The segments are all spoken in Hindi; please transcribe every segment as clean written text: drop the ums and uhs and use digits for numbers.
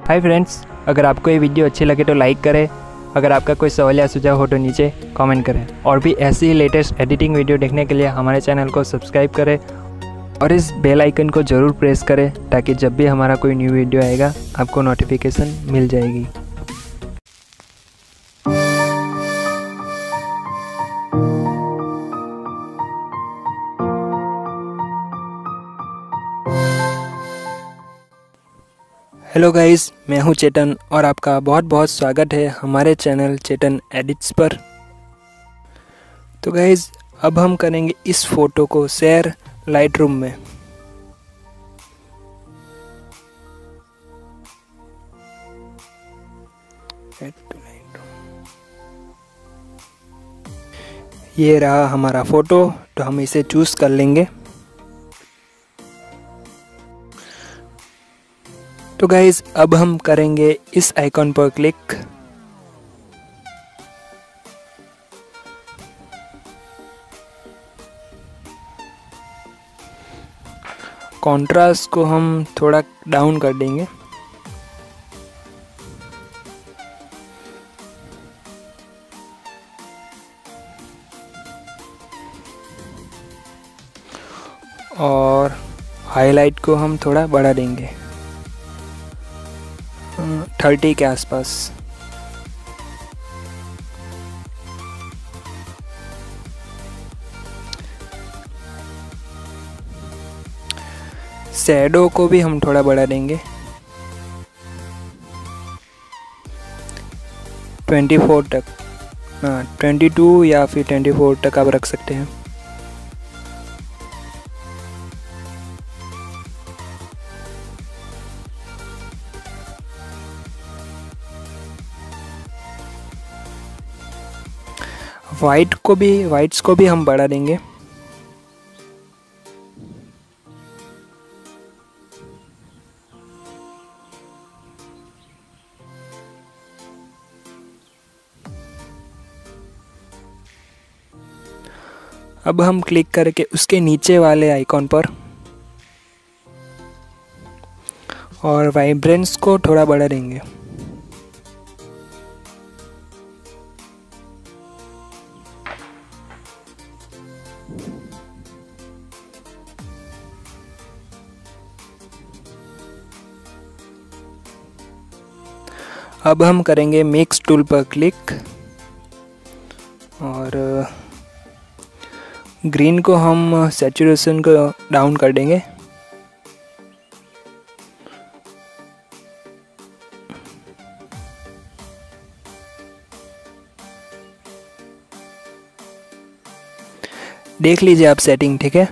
हाय फ्रेंड्स, अगर आपको ये वीडियो अच्छी लगे तो लाइक करें। अगर आपका कोई सवाल या सुझाव हो तो नीचे कमेंट करें और भी ऐसी ही लेटेस्ट एडिटिंग वीडियो देखने के लिए हमारे चैनल को सब्सक्राइब करें और इस बेल आइकन को ज़रूर प्रेस करें ताकि जब भी हमारा कोई न्यू वीडियो आएगा आपको नोटिफिकेशन मिल जाएगी। हेलो गाइस, मैं हूं चेतन और आपका बहुत बहुत स्वागत है हमारे चैनल चेतन एडिट्स पर। तो गाइस, अब हम करेंगे इस फोटो को शेयर लाइटरूम में। ये रहा हमारा फोटो, तो हम इसे चूज कर लेंगे। तो गाइज, अब हम करेंगे इस आइकॉन पर क्लिक। कॉन्ट्रास्ट को हम थोड़ा डाउन कर देंगे। और हाईलाइट को हम थोड़ा बढ़ा देंगे 30 के आसपास। शैडो को भी हम थोड़ा बढ़ा देंगे 24 तक। 22 या फिर 24 तक आप रख सकते हैं। वाइट्स को भी हम बढ़ा देंगे। अब हम क्लिक करके उसके नीचे वाले आइकॉन पर और वाइब्रेंस को थोड़ा बढ़ा देंगे। अब हम करेंगे मिक्स टूल पर क्लिक और ग्रीन को हम सैचुरेशन को डाउन कर देंगे। देख लीजिए आप सेटिंग, ठीक है।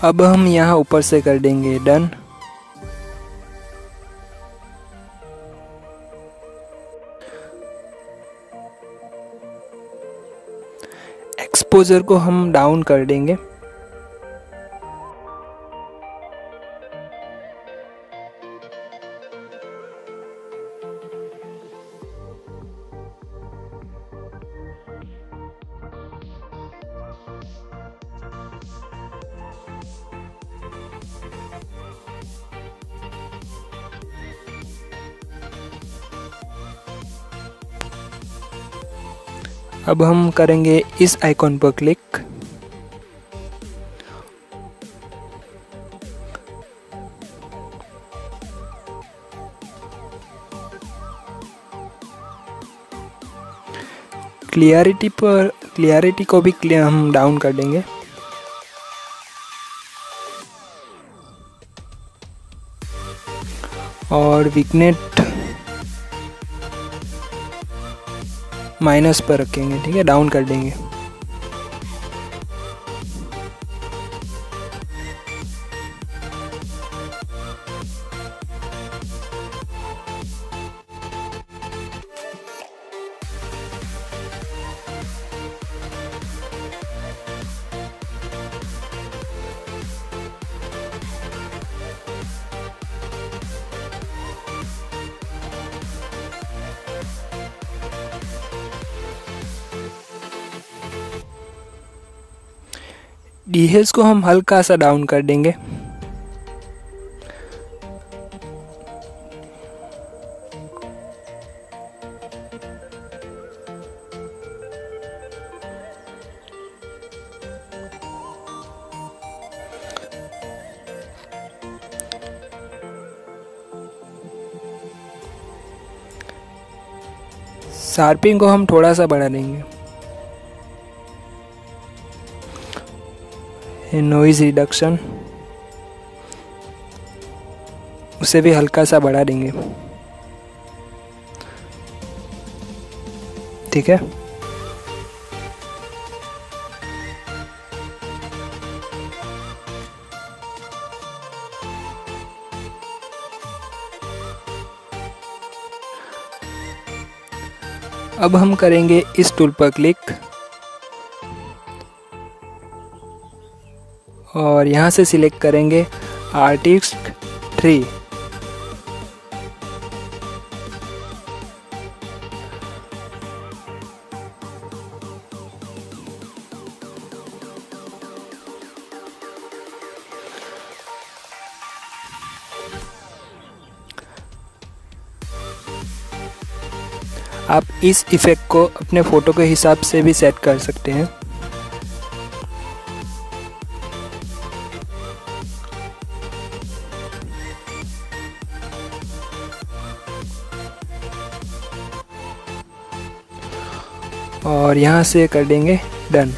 अब हम यहाँ ऊपर से कर देंगे डन। एक्सपोजर को हम डाउन कर देंगे। अब हम करेंगे इस आइकॉन पर क्लिक क्लियरिटी को भी हम डाउन कर देंगे। और विग्नेट माइनस पर रखेंगे, ठीक है, डाउन कर देंगे। डिटेल्स को हम हल्का सा डाउन कर देंगे। शार्पिंग को हम थोड़ा सा बढ़ा देंगे। नॉइज़ रिडक्शन उसे भी हल्का सा बढ़ा देंगे, ठीक है। अब हम करेंगे इस टूल पर क्लिक और यहाँ से सिलेक्ट करेंगे आर्टिस्ट 3। आप इस इफ़ेक्ट को अपने फ़ोटो के हिसाब से भी सेट कर सकते हैं। और यहाँ से कर देंगे डन।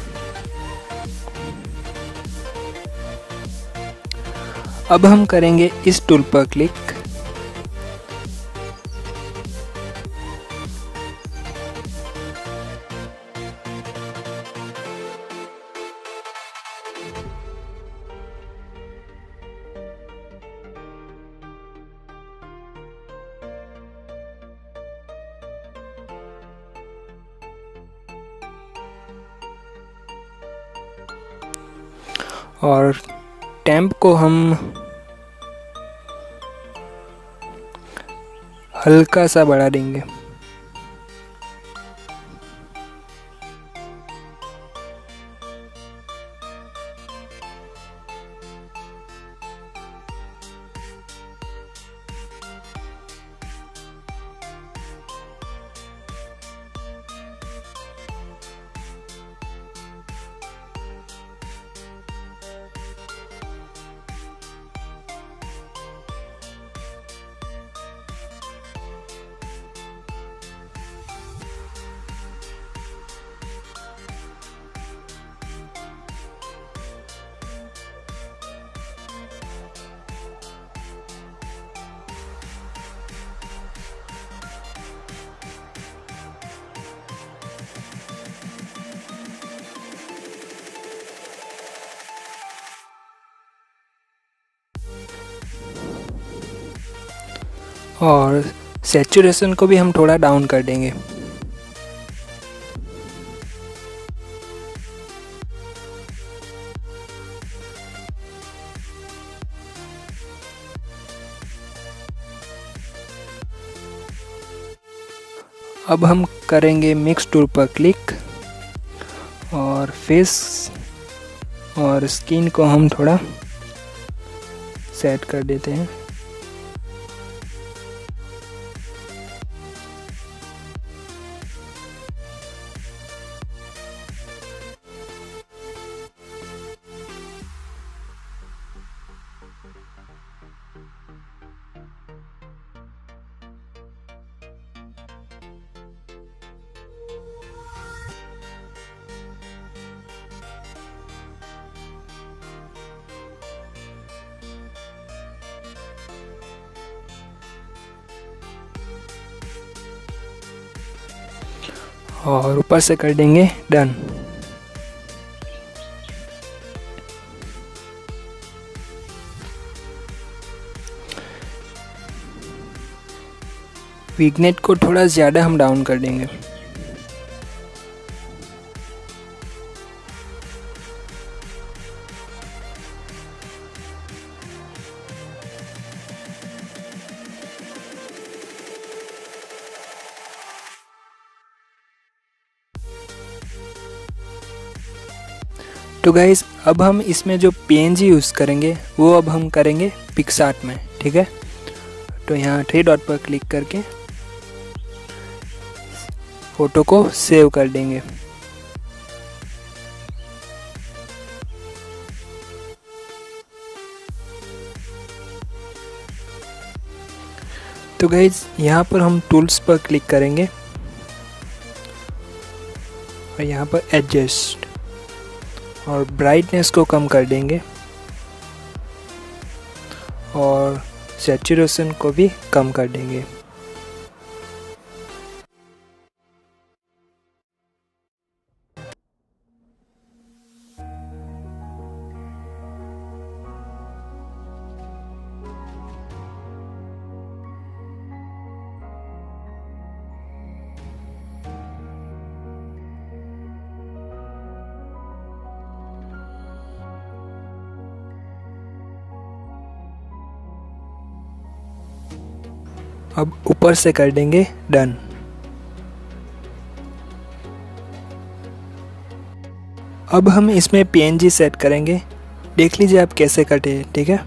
अब हम करेंगे इस टूल पर क्लिक और टेम्प को हम हल्का सा बढ़ा देंगे। और सैचुरेशन को भी हम थोड़ा डाउन कर देंगे। अब हम करेंगे मिक्स टूल पर क्लिक और फेस और स्किन को हम थोड़ा सेट कर देते हैं। और ऊपर से कर देंगे डन। विग्नेट को थोड़ा ज़्यादा हम डाउन कर देंगे। तो गाइस अब हम इसमें जो PNG यूज़ करेंगे वो अब हम करेंगे पिक्सार्ट में, ठीक है। तो यहाँ 3 डॉट पर क्लिक करके फ़ोटो को सेव कर देंगे। तो गाइस यहाँ पर हम टूल्स पर क्लिक करेंगे और यहाँ पर एडजस्ट और ब्राइटनेस को कम कर देंगे और सैचुरेशन को भी कम कर देंगे। अब ऊपर से कर देंगे डन। अब हम इसमें PNG सेट करेंगे, देख लीजिए आप कैसे कटे, ठीक है।